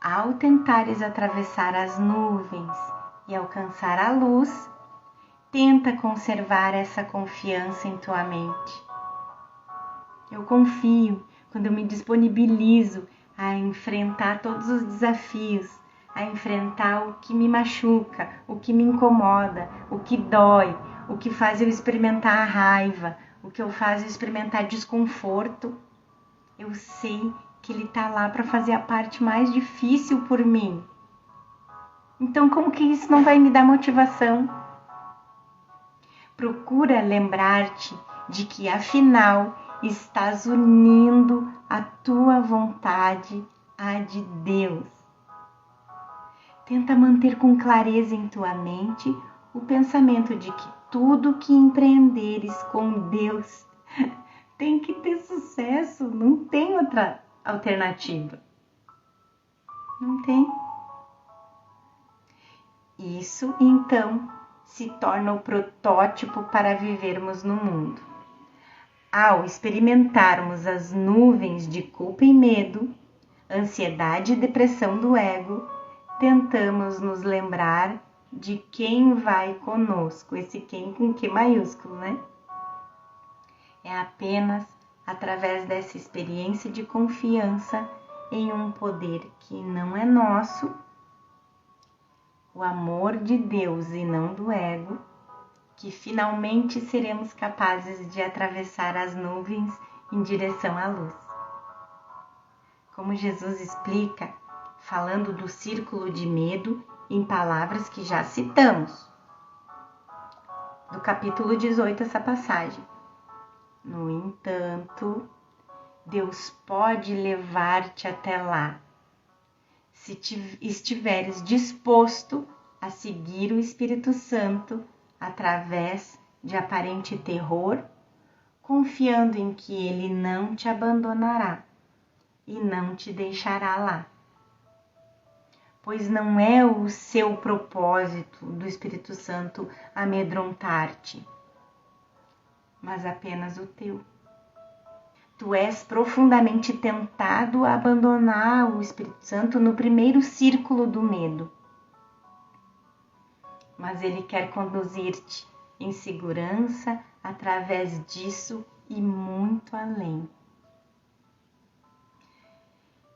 ao tentares atravessar as nuvens e alcançar a luz, tenta conservar essa confiança em tua mente. Eu confio quando eu me disponibilizo a enfrentar todos os desafios, a enfrentar o que me machuca, o que me incomoda, o que dói, o que faz eu experimentar a raiva, o que eu faz eu experimentar desconforto. Eu sei que ele tá lá para fazer a parte mais difícil por mim. Então, como que isso não vai me dar motivação? Procura lembrar-te de que, afinal, estás unindo a tua vontade à de Deus. Tenta manter com clareza em tua mente o pensamento de que tudo que empreenderes com Deus tem que ter sucesso, não tem outra alternativa. Não tem. Isso, então, se torna o protótipo para vivermos no mundo. Ao experimentarmos as nuvens de culpa e medo, ansiedade e depressão do ego, tentamos nos lembrar de quem vai conosco, esse quem com Q maiúsculo, né? É apenas através dessa experiência de confiança em um poder que não é nosso, o amor de Deus e não do ego, que finalmente seremos capazes de atravessar as nuvens em direção à luz. Como Jesus explica, falando do círculo de medo em palavras que já citamos, do capítulo 18, essa passagem. No entanto, Deus pode levar-te até lá, se estiveres disposto a seguir o Espírito Santo através de aparente terror, confiando em que ele não te abandonará e não te deixará lá. pois não é o seu propósito do Espírito Santo amedrontar-te, mas apenas o teu. Tu és profundamente tentado a abandonar o Espírito Santo no primeiro círculo do medo, mas ele quer conduzir-te em segurança através disso e muito além.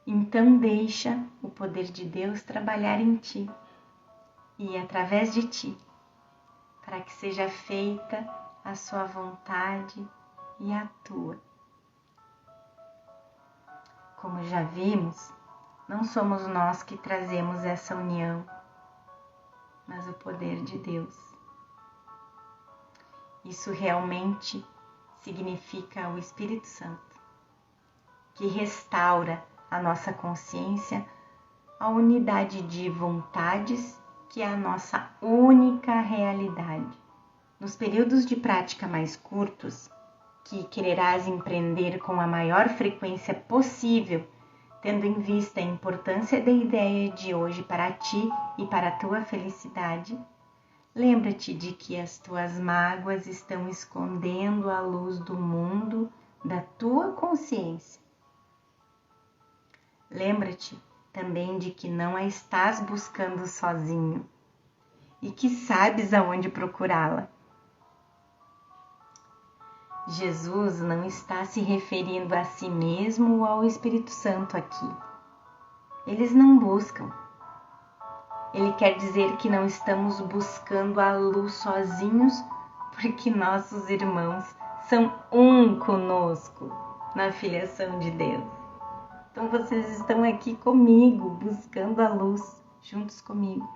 Então deixa o poder de Deus trabalhar em ti e através de ti, para que seja feita a sua vontade e a tua. Como já vimos, não somos nós que trazemos essa união, mas o poder de Deus. Isso realmente significa o Espírito Santo, que restaura a nossa consciência, a unidade de vontades, que é a nossa única realidade. Nos períodos de prática mais curtos, que quererás empreender com a maior frequência possível, tendo em vista a importância da ideia de hoje para ti e para a tua felicidade, lembra-te de que as tuas mágoas estão escondendo a luz do mundo da tua consciência. Lembra-te também de que não a estás buscando sozinho e que sabes aonde procurá-la. Jesus não está se referindo a si mesmo ou ao Espírito Santo aqui. Eles não buscam. Ele quer dizer que não estamos buscando a luz sozinhos, porque nossos irmãos são um conosco na filiação de Deus. Então vocês estão aqui comigo, buscando a luz, juntos comigo.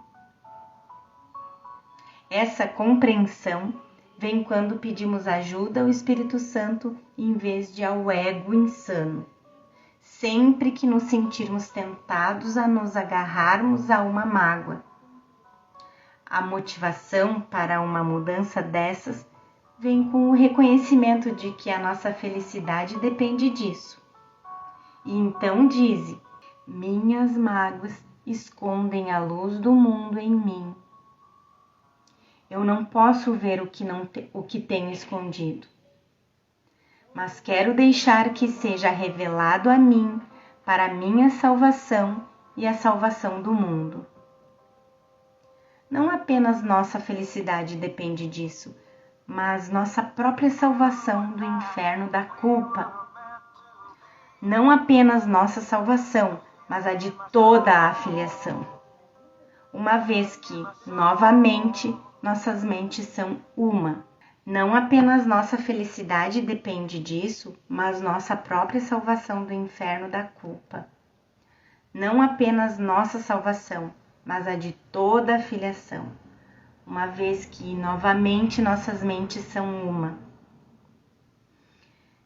Essa compreensão vem quando pedimos ajuda ao Espírito Santo em vez de ao ego insano. Sempre que nos sentirmos tentados a nos agarrarmos a uma mágoa. A motivação para uma mudança dessas vem com o reconhecimento de que a nossa felicidade depende disso. E então dize: minhas mágoas escondem a luz do mundo em mim. Eu não posso ver o que tenho escondido, mas quero deixar que seja revelado a mim para a minha salvação e a salvação do mundo. Não apenas nossa felicidade depende disso, mas nossa própria salvação do inferno da culpa. Não apenas nossa salvação, mas a de toda a filiação. Uma vez que, novamente, nossas mentes são uma. Não apenas nossa felicidade depende disso, mas nossa própria salvação do inferno da culpa. Não apenas nossa salvação, mas a de toda a filiação. Uma vez que, novamente, nossas mentes são uma.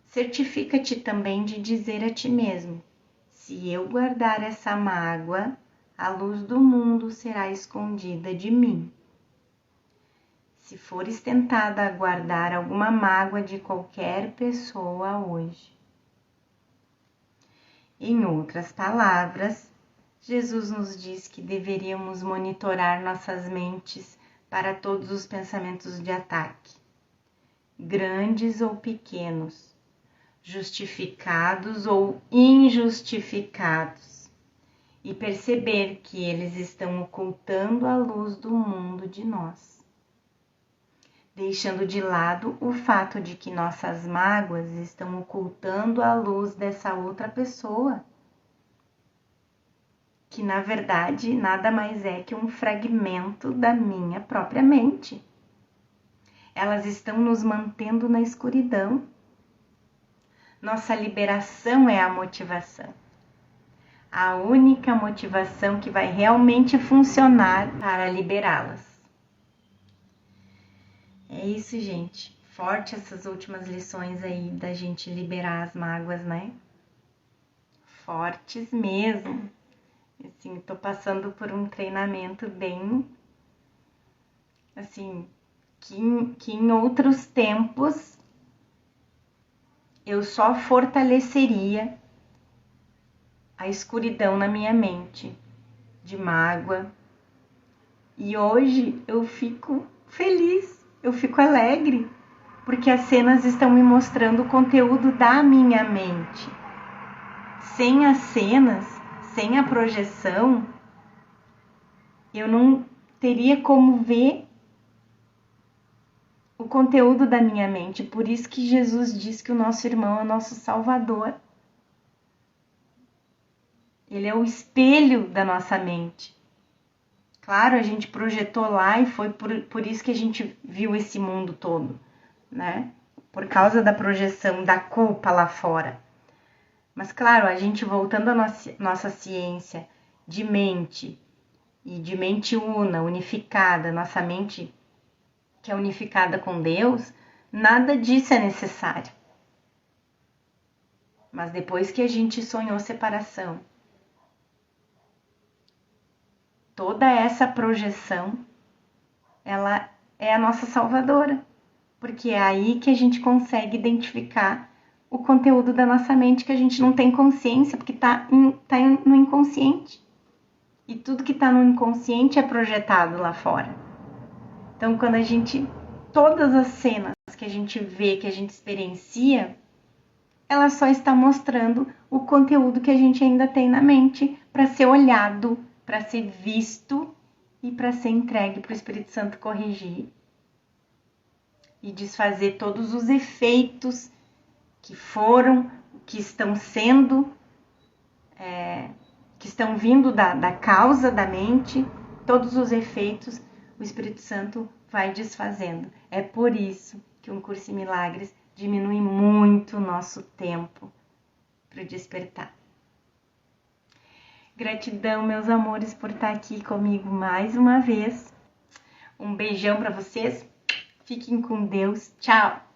Certifica-te também de dizer a ti mesmo: se eu guardar essa mágoa, a luz do mundo será escondida de mim. Se fores tentada a guardar alguma mágoa de qualquer pessoa hoje. Em outras palavras, Jesus nos diz que deveríamos monitorar nossas mentes para todos os pensamentos de ataque, grandes ou pequenos, justificados ou injustificados, e perceber que eles estão ocultando a luz do mundo de nós, deixando de lado o fato de que nossas mágoas estão ocultando a luz dessa outra pessoa, que na verdade nada mais é que um fragmento da minha própria mente. Elas estão nos mantendo na escuridão. Nossa liberação é a motivação. A única motivação que vai realmente funcionar para liberá-las. É isso, gente. Forte essas últimas lições aí da gente liberar as mágoas, né? Fortes mesmo. Assim, tô passando por um treinamento bem, assim, que em outros tempos eu só fortaleceria a escuridão na minha mente, de mágoa. E hoje eu fico feliz, eu fico alegre, porque as cenas estão me mostrando o conteúdo da minha mente. Sem as cenas, sem a projeção, eu não teria como ver o conteúdo da minha mente. Por isso que Jesus diz que o nosso irmão é o nosso Salvador. Ele é o espelho da nossa mente. Claro, a gente projetou lá e foi por isso que a gente viu esse mundo todo, né? Por causa da projeção da culpa lá fora. Mas claro, a gente voltando à nossa ciência de mente e de mente una, unificada, nossa mente que é unificada com Deus, nada disso é necessário. Mas depois que a gente sonhou separação, toda essa projeção, ela é a nossa salvadora, porque é aí que a gente consegue identificar o conteúdo da nossa mente que a gente não tem consciência, porque tá no inconsciente. E tudo que tá no inconsciente é projetado lá fora. Então, quando todas as cenas que a gente vê, que a gente experiencia, ela só está mostrando o conteúdo que a gente ainda tem na mente para ser olhado, para ser visto e para ser entregue para o Espírito Santo corrigir e desfazer todos os efeitos que foram, que estão sendo, que estão vindo da causa da mente, todos os efeitos o Espírito Santo vai desfazendo. É por isso que um curso em milagres diminui muito o nosso tempo para despertar. Gratidão, meus amores, por estar aqui comigo mais uma vez. Um beijão para vocês. Fiquem com Deus. Tchau!